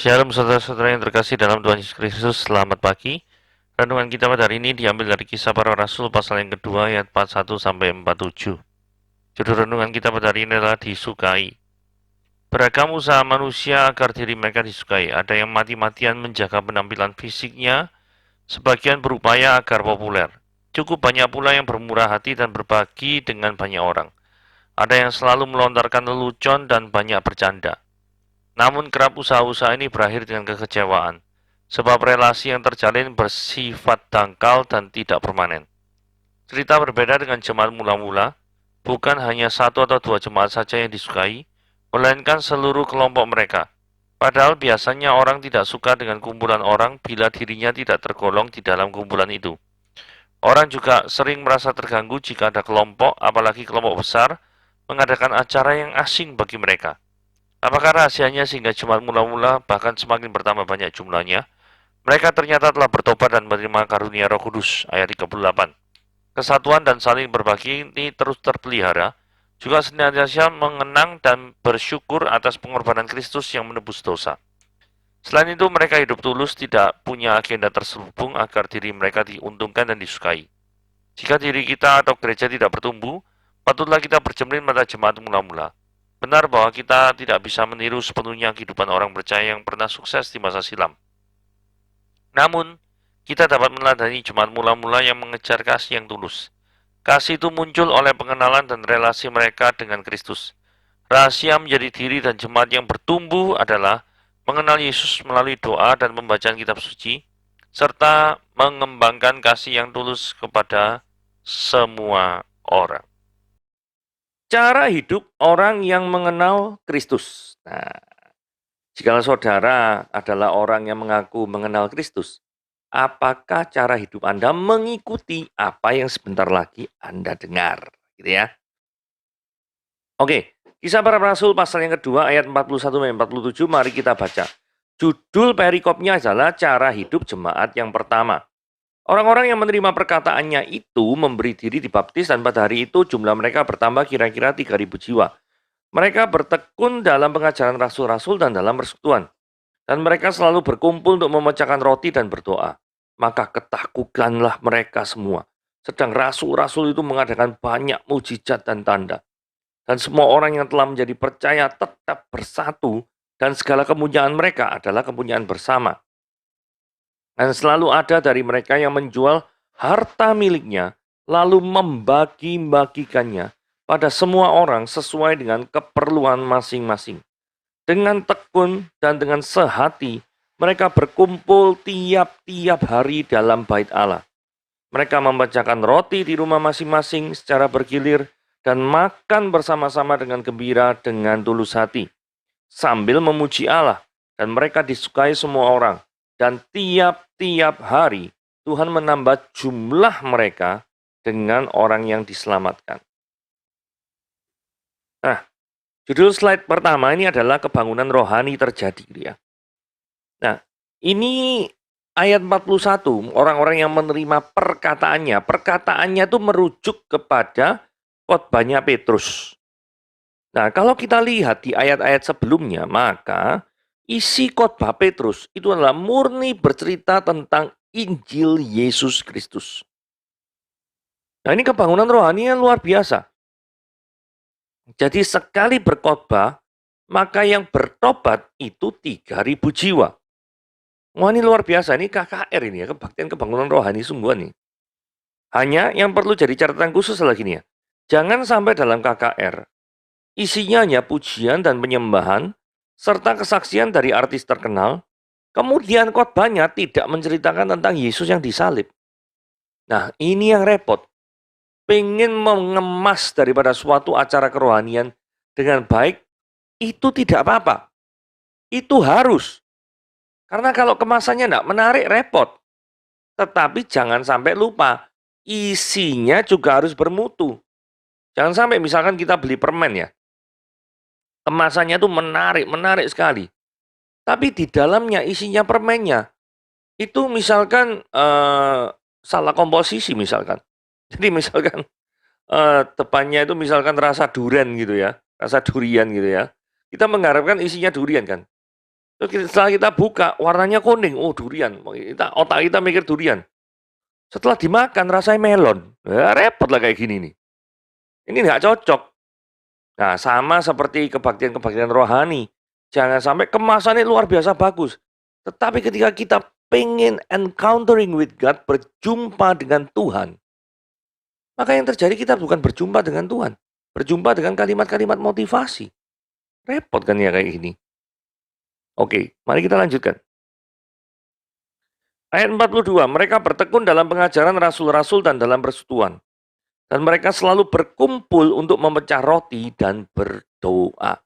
Shalom saudara-saudara yang terkasih dalam Tuhan Yesus Kristus, selamat pagi. Renungan kita pada hari ini diambil dari Kisah Para Rasul pasal yang kedua ayat 41 sampai 47. Judul renungan kita pada hari ini adalah disukai. Beragam usaha manusia agar diri mereka disukai. Ada yang mati-matian menjaga penampilan fisiknya, sebagian berupaya agar populer. Cukup banyak pula yang bermurah hati dan berbagi dengan banyak orang. Ada yang selalu melontarkan lelucon dan banyak bercanda. Namun kerap usaha-usaha ini berakhir dengan kekecewaan, sebab relasi yang terjalin bersifat dangkal dan tidak permanen. Cerita berbeda dengan jemaat mula-mula, bukan hanya satu atau dua jemaat saja yang disukai, melainkan seluruh kelompok mereka. Padahal biasanya orang tidak suka dengan kumpulan orang bila dirinya tidak tergolong di dalam kumpulan itu. Orang juga sering merasa terganggu jika ada kelompok, apalagi kelompok besar, mengadakan acara yang asing bagi mereka. Apakah rahasianya sehingga jemaat mula-mula bahkan semakin bertambah banyak jumlahnya? Mereka ternyata telah bertobat dan menerima karunia Roh Kudus, ayat 38. Kesatuan dan saling berbagi ini terus terpelihara, juga senantiasa mengenang dan bersyukur atas pengorbanan Kristus yang menebus dosa. Selain itu, mereka hidup tulus, tidak punya agenda terselubung agar diri mereka diuntungkan dan disukai. Jika diri kita atau gereja tidak bertumbuh, patutlah kita berjemrin pada jemaat mula-mula. Benar bahwa kita tidak bisa meniru sepenuhnya kehidupan orang percaya yang pernah sukses di masa silam. Namun, kita dapat meneladani jemaat mula-mula yang mengejar kasih yang tulus. Kasih itu muncul oleh pengenalan dan relasi mereka dengan Kristus. Rahasia menjadi diri dan jemaat yang bertumbuh adalah mengenal Yesus melalui doa dan pembacaan kitab suci, serta mengembangkan kasih yang tulus kepada semua orang. Cara hidup orang yang mengenal Kristus. Nah, jika saudara adalah orang yang mengaku mengenal Kristus, apakah cara hidup Anda mengikuti apa yang sebentar lagi Anda dengar? Gitu ya. Oke, Kisah Para Rasul pasal yang kedua ayat 41-47, mari kita baca. Judul perikopnya adalah cara hidup jemaat yang pertama. Orang-orang yang menerima perkataannya itu memberi diri dibaptis dan pada hari itu jumlah mereka bertambah kira-kira 3.000 jiwa. Mereka bertekun dalam pengajaran rasul-rasul dan dalam persekutuan. Dan mereka selalu berkumpul untuk memecahkan roti dan berdoa. Maka ketakutanlah mereka semua. Sedang rasul-rasul itu mengadakan banyak mujizat dan tanda. Dan semua orang yang telah menjadi percaya tetap bersatu dan segala kemuliaan mereka adalah kemuliaan bersama. Dan selalu ada dari mereka yang menjual harta miliknya, lalu membagi-bagikannya pada semua orang sesuai dengan keperluan masing-masing. Dengan tekun dan dengan sehati, mereka berkumpul tiap-tiap hari dalam bait Allah. Mereka membacakan roti di rumah masing-masing secara bergilir dan makan bersama-sama dengan gembira dengan tulus hati, sambil memuji Allah, dan mereka disukai semua orang. Dan tiap-tiap hari Tuhan menambah jumlah mereka dengan orang yang diselamatkan. Nah, judul slide pertama ini adalah kebangunan rohani terjadi. Ya. Nah, ini ayat 41, orang-orang yang menerima perkataannya. Perkataannya itu merujuk kepada khotbahnya Petrus. Nah, kalau kita lihat di ayat-ayat sebelumnya, maka isi khotbah Petrus itu adalah murni bercerita tentang Injil Yesus Kristus. Nah, ini kebangunan rohani yang luar biasa. Jadi sekali berkhotbah, maka yang bertobat itu 3.000 jiwa. Wah, ini luar biasa, ini KKR ini ya, kebaktian kebangunan rohani sungguhan nih. Hanya yang perlu jadi catatan khusus lagi nih ya. Jangan sampai dalam KKR, isinya hanya pujian dan penyembahan, serta kesaksian dari artis terkenal, kemudian khotbahnya tidak menceritakan tentang Yesus yang disalib. Nah, ini yang repot. Pengen mengemas daripada suatu acara kerohanian dengan baik, itu tidak apa-apa. Itu harus. Karena kalau kemasannya tidak menarik, repot. Tetapi jangan sampai lupa, isinya juga harus bermutu. Jangan sampai misalkan kita beli permen ya, kemasannya tuh menarik sekali. Tapi di dalamnya isinya permennya itu misalkan salah komposisi misalkan. Jadi misalkan depannya itu misalkan rasa durian gitu ya, rasa durian gitu ya. Kita mengharapkan isinya durian kan. Setelah kita buka, warnanya kuning. Oh, durian. Otak kita mikir durian. Setelah dimakan, rasanya melon. Ya, repot lah kayak gini nih. Ini nggak cocok. Nah, sama seperti kebaktian-kebaktian rohani. Jangan sampai kemasannya luar biasa bagus. Tetapi ketika kita pengen encountering with God, berjumpa dengan Tuhan, maka yang terjadi kita bukan berjumpa dengan Tuhan. Berjumpa dengan kalimat-kalimat motivasi. Repot kan ya kayak gini. Oke, mari kita lanjutkan. Ayat 42, mereka bertekun dalam pengajaran rasul-rasul dan dalam persekutuan. Dan mereka selalu berkumpul untuk memecah roti dan berdoa.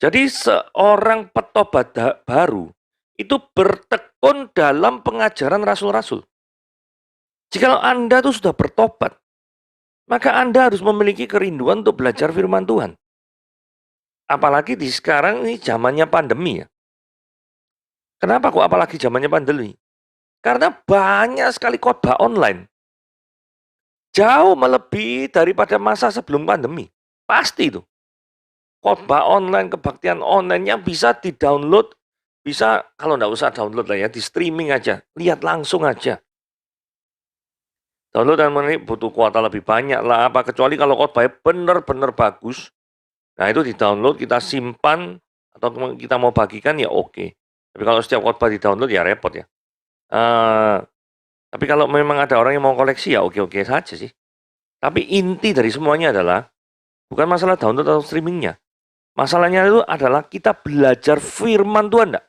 Jadi seorang petobat baru itu bertekun dalam pengajaran rasul-rasul. Jika Anda itu sudah bertobat, maka Anda harus memiliki kerinduan untuk belajar firman Tuhan. Apalagi di sekarang ini zamannya pandemi ya. Kenapa kok apalagi zamannya pandemi? Karena banyak sekali khotbah online. Jauh melebihi daripada masa sebelum pandemi. Pasti itu. Khotbah online, kebaktian online yang bisa di-download, bisa kalau nggak usah download lah ya, di streaming aja, lihat langsung aja. Download dan ini butuh kuota lebih banyak lah, apa kecuali kalau khotbahnya benar-benar bagus, nah itu di-download, kita simpan, atau kita mau bagikan ya oke. Tapi kalau setiap khotbah di-download ya repot ya. Tapi kalau memang ada orang yang mau koleksi ya oke-oke saja sih. Tapi inti dari semuanya adalah bukan masalah download atau streamingnya. Masalahnya itu adalah kita belajar firman Tuhan enggak?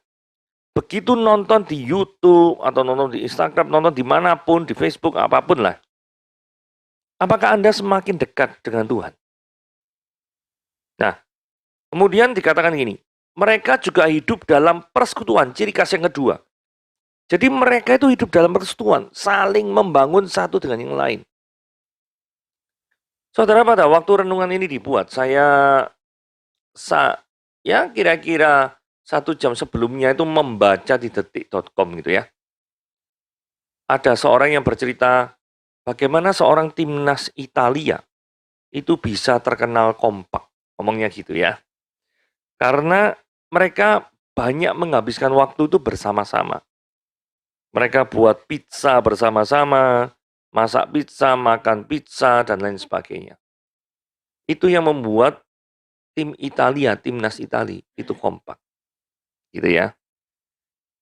Begitu nonton di YouTube atau nonton di Instagram, nonton dimanapun, di Facebook, apapun lah. Apakah Anda semakin dekat dengan Tuhan? Nah, kemudian dikatakan gini, mereka juga hidup dalam persekutuan, ciri khas yang kedua. Jadi mereka itu hidup dalam persekutuan, saling membangun satu dengan yang lain. Saudara, pada waktu renungan ini dibuat, saya kira-kira 1 jam sebelumnya itu membaca di detik.com gitu ya. Ada seorang yang bercerita bagaimana seorang timnas Italia itu bisa terkenal kompak, ngomongnya gitu ya. Karena mereka banyak menghabiskan waktu itu bersama-sama. Mereka buat pizza bersama-sama, masak pizza, makan pizza, dan lain sebagainya. Itu yang membuat tim Italia, timnas Italia itu kompak. Gitu ya.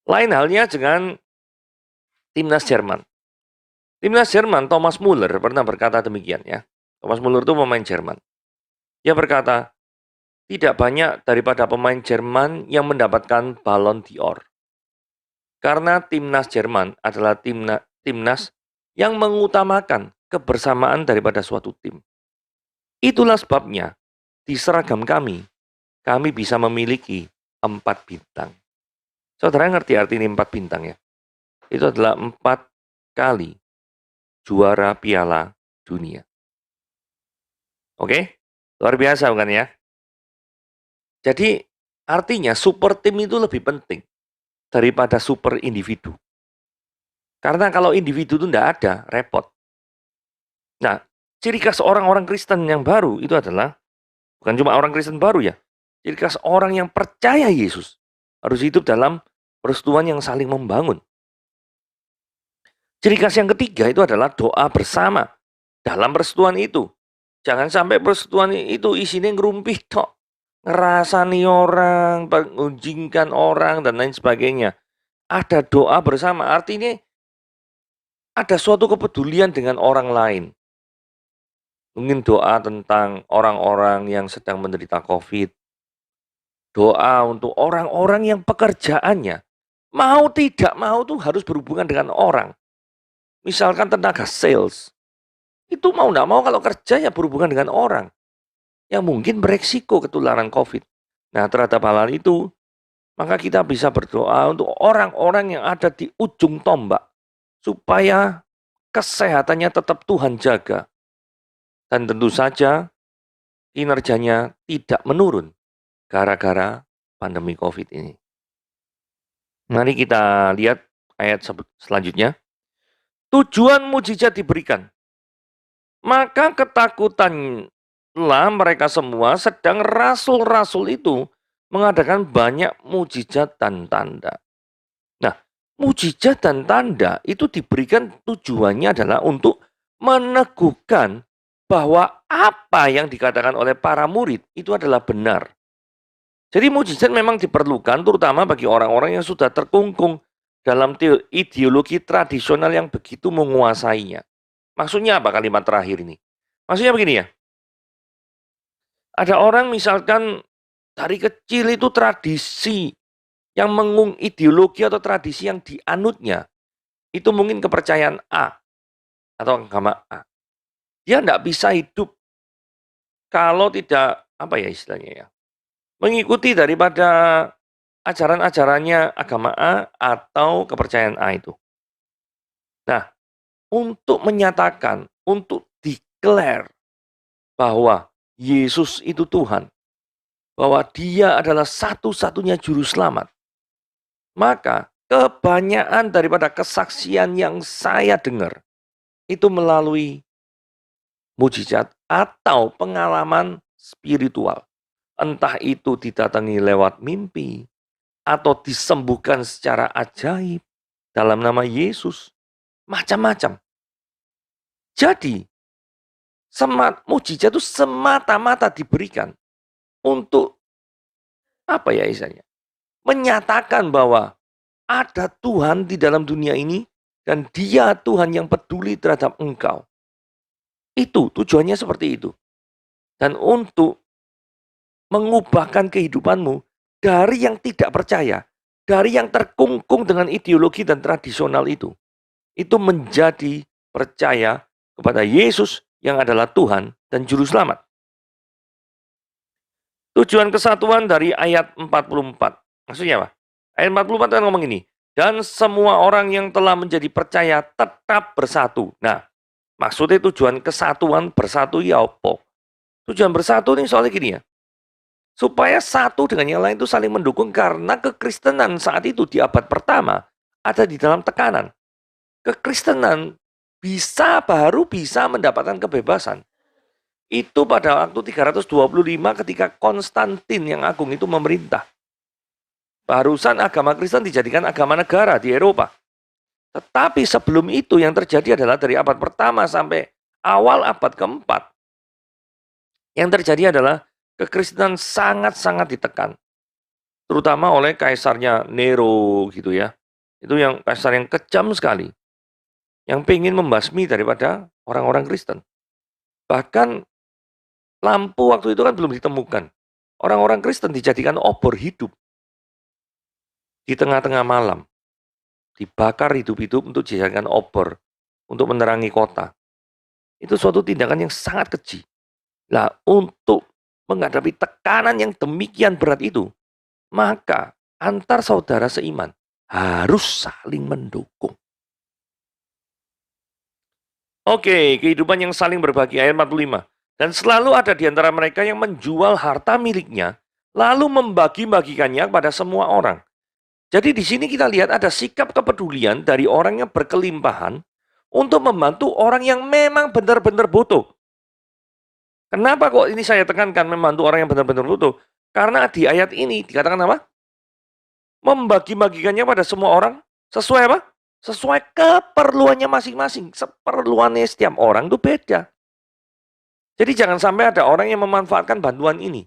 Lain halnya dengan timnas Jerman. Timnas Jerman, Thomas Muller pernah berkata demikian ya. Thomas Muller itu pemain Jerman. Dia berkata, tidak banyak daripada pemain Jerman yang mendapatkan Ballon d'Or. Karena timnas Jerman adalah timnas yang mengutamakan kebersamaan daripada suatu tim. Itulah sebabnya di seragam kami bisa memiliki 4 bintang. Saudara ngerti arti ini 4 bintang ya? Itu adalah 4 kali juara Piala Dunia. Oke? Luar biasa bukan ya? Jadi artinya super tim itu lebih penting daripada super individu. Karena kalau individu itu tidak ada, repot. Nah, ciri khas orang-orang Kristen yang baru itu adalah, bukan cuma orang Kristen baru ya, ciri khas orang yang percaya Yesus harus hidup dalam persekutuan yang saling membangun. Ciri khas yang ketiga itu adalah doa bersama dalam persekutuan itu. Jangan sampai persekutuan itu isinya ngerumpih tok, ngerasani orang, mengunjingkan orang, dan lain sebagainya. Ada doa bersama, artinya ada suatu kepedulian dengan orang lain. Mungkin doa tentang orang-orang yang sedang menderita COVID. Doa untuk orang-orang yang pekerjaannya mau tidak mau tuh harus berhubungan dengan orang. Misalkan tenaga sales. Itu mau tidak mau kalau kerja ya berhubungan dengan orang. Yang mungkin beresiko ketularan COVID. Nah, terhadap hal itu, maka kita bisa berdoa untuk orang-orang yang ada di ujung tombak. Supaya kesehatannya tetap Tuhan jaga. Dan tentu saja kinerjanya tidak menurun gara-gara pandemi COVID ini. Mari kita lihat ayat selanjutnya. Tujuan mujizat diberikan. Maka ketakutanlah mereka semua, sedang rasul-rasul itu mengadakan banyak mujizat dan tanda. Nah, mujizat dan tanda itu diberikan tujuannya adalah untuk meneguhkan bahwa apa yang dikatakan oleh para murid itu adalah benar. Jadi mujizat memang diperlukan terutama bagi orang-orang yang sudah terkungkung dalam ideologi tradisional yang begitu menguasainya. Maksudnya apa kalimat terakhir ini? Maksudnya begini ya, ada orang misalkan dari kecil itu tradisi yang ideologi atau tradisi yang dianutnya itu mungkin kepercayaan A atau agama A. Dia tidak bisa hidup kalau tidak apa ya istilahnya ya, mengikuti daripada ajaran-ajarannya agama A atau kepercayaan A itu. Nah, untuk menyatakan, untuk declare bahwa Yesus itu Tuhan, bahwa Dia adalah satu-satunya juru selamat, maka kebanyakan daripada kesaksian yang saya dengar itu melalui mujizat atau pengalaman spiritual. Entah itu didatangi lewat mimpi atau disembuhkan secara ajaib dalam nama Yesus. Macam-macam. Jadi, mujizat itu semata-mata diberikan untuk apa ya istilahnya? Menyatakan bahwa ada Tuhan di dalam dunia ini dan Dia Tuhan yang peduli terhadap engkau. Itu tujuannya seperti itu. Dan untuk mengubahkan kehidupanmu dari yang tidak percaya, dari yang terkungkung dengan ideologi dan tradisional itu menjadi percaya kepada Yesus yang adalah Tuhan dan Juru Selamat. Tujuan kesatuan dari ayat 44. Maksudnya apa? Ayat 44 kan ngomong ini. Dan semua orang yang telah menjadi percaya tetap bersatu. Nah, maksudnya tujuan kesatuan bersatu ya apa? Tujuan bersatu ini soalnya gini ya. Supaya satu dengan yang lain itu saling mendukung karena kekristenan saat itu di abad pertama ada di dalam tekanan. Kekristenan baru bisa mendapatkan kebebasan. Itu pada waktu 325 ketika Konstantin yang agung itu memerintah. Barusan agama Kristen dijadikan agama negara di Eropa. Tetapi sebelum itu yang terjadi adalah dari abad pertama sampai awal abad keempat. Yang terjadi adalah kekristenan sangat-sangat ditekan. Terutama oleh kaisarnya Nero gitu ya. Itu yang kaisar yang kejam sekali. Yang pengen membasmi daripada orang-orang Kristen. Bahkan lampu waktu itu kan belum ditemukan. Orang-orang Kristen dijadikan obor hidup. Di tengah-tengah malam. Dibakar hidup-hidup untuk dijadikan obor. Untuk menerangi kota. Itu suatu tindakan yang sangat keji. Nah, untuk menghadapi tekanan yang demikian berat itu, maka antar saudara seiman harus saling mendukung. Oke, kehidupan yang saling berbagi, ayat 45. Dan selalu ada di antara mereka yang menjual harta miliknya, lalu membagi-bagikannya kepada semua orang. Jadi di sini kita lihat ada sikap kepedulian dari orang yang berkelimpahan untuk membantu orang yang memang benar-benar butuh. Kenapa kok ini saya tekankan membantu orang yang benar-benar butuh? Karena di ayat ini dikatakan apa? Membagi-bagikannya pada semua orang sesuai apa? Sesuai keperluannya masing-masing. Keperluannya setiap orang itu beda. Jadi jangan sampai ada orang yang memanfaatkan bantuan ini.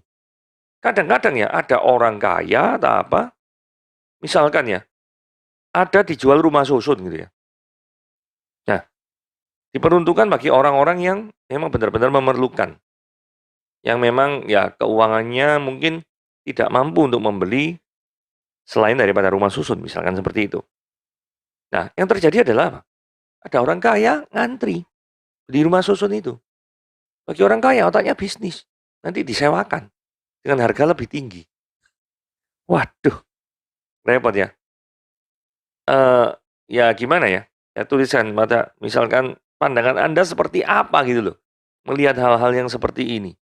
Kadang-kadang ya ada orang kaya atau apa, misalkan ya, ada dijual rumah susun gitu ya. Nah, diperuntukkan bagi orang-orang yang memang benar-benar memerlukan. Yang memang ya keuangannya mungkin tidak mampu untuk membeli selain daripada rumah susun, misalkan seperti itu. Nah, yang terjadi adalah apa? Ada orang kaya ngantri di rumah susun itu. Bagi orang kaya otaknya bisnis. Nanti disewakan dengan harga lebih tinggi. Waduh, repot ya. Ya gimana ya? Ya tulisan misalkan pandangan Anda seperti apa gitu loh. Melihat hal-hal yang seperti ini.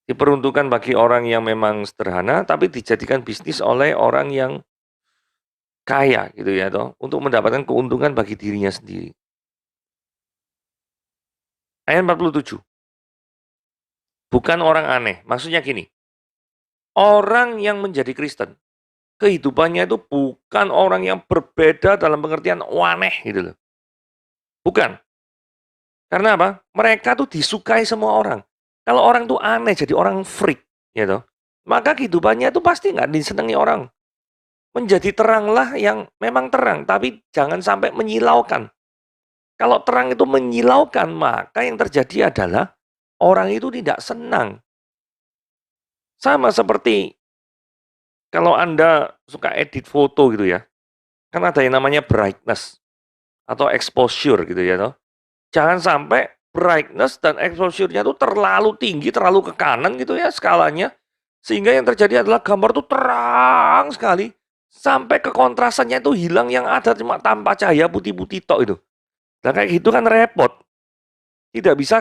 Diperuntukkan bagi orang yang memang sederhana tapi dijadikan bisnis oleh orang yang kaya gitu ya toh, untuk mendapatkan keuntungan bagi dirinya sendiri. Ayat 47. Bukan orang aneh. Maksudnya gini. Orang yang menjadi Kristen, kehidupannya itu bukan orang yang berbeda dalam pengertian aneh gitu loh. Bukan. Karena apa? Mereka tuh disukai semua orang. Kalau orang tuh aneh, jadi orang freak, gitu. Maka kehidupannya itu pasti nggak disenangi orang. Menjadi teranglah yang memang terang, tapi jangan sampai menyilaukan. Kalau terang itu menyilaukan, maka yang terjadi adalah orang itu tidak senang. Sama seperti kalau Anda suka edit foto gitu ya, kan ada yang namanya brightness atau exposure gitu ya, toh. Jangan sampai brightness dan exposure-nya tuh terlalu tinggi, terlalu ke kanan gitu ya skalanya, sehingga yang terjadi adalah gambar tuh terang sekali, sampai kekontrasannya itu hilang, yang ada cuma tanpa cahaya putih-putih tok itu. Nah kayak gitu kan repot, tidak bisa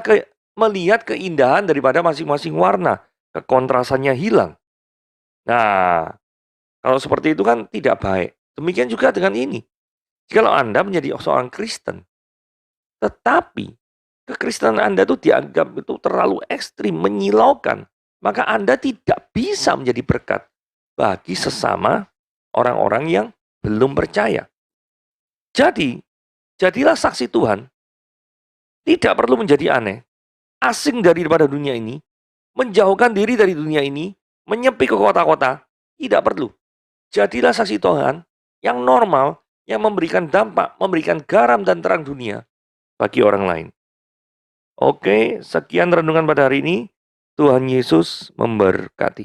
melihat keindahan daripada masing-masing warna, kekontrasannya hilang. Nah, kalau seperti itu kan tidak baik. Demikian juga dengan ini. Jikalau Anda menjadi seorang Kristen, tetapi kekristenan Anda itu dianggap itu terlalu ekstrim, menyilaukan, maka Anda tidak bisa menjadi berkat bagi sesama orang-orang yang belum percaya. Jadi, jadilah saksi Tuhan, tidak perlu menjadi aneh, asing daripada dunia ini, menjauhkan diri dari dunia ini, menyepi ke kota-kota, tidak perlu. Jadilah saksi Tuhan yang normal, yang memberikan dampak, memberikan garam dan terang dunia bagi orang lain. Oke, sekian renungan pada hari ini. Tuhan Yesus memberkati.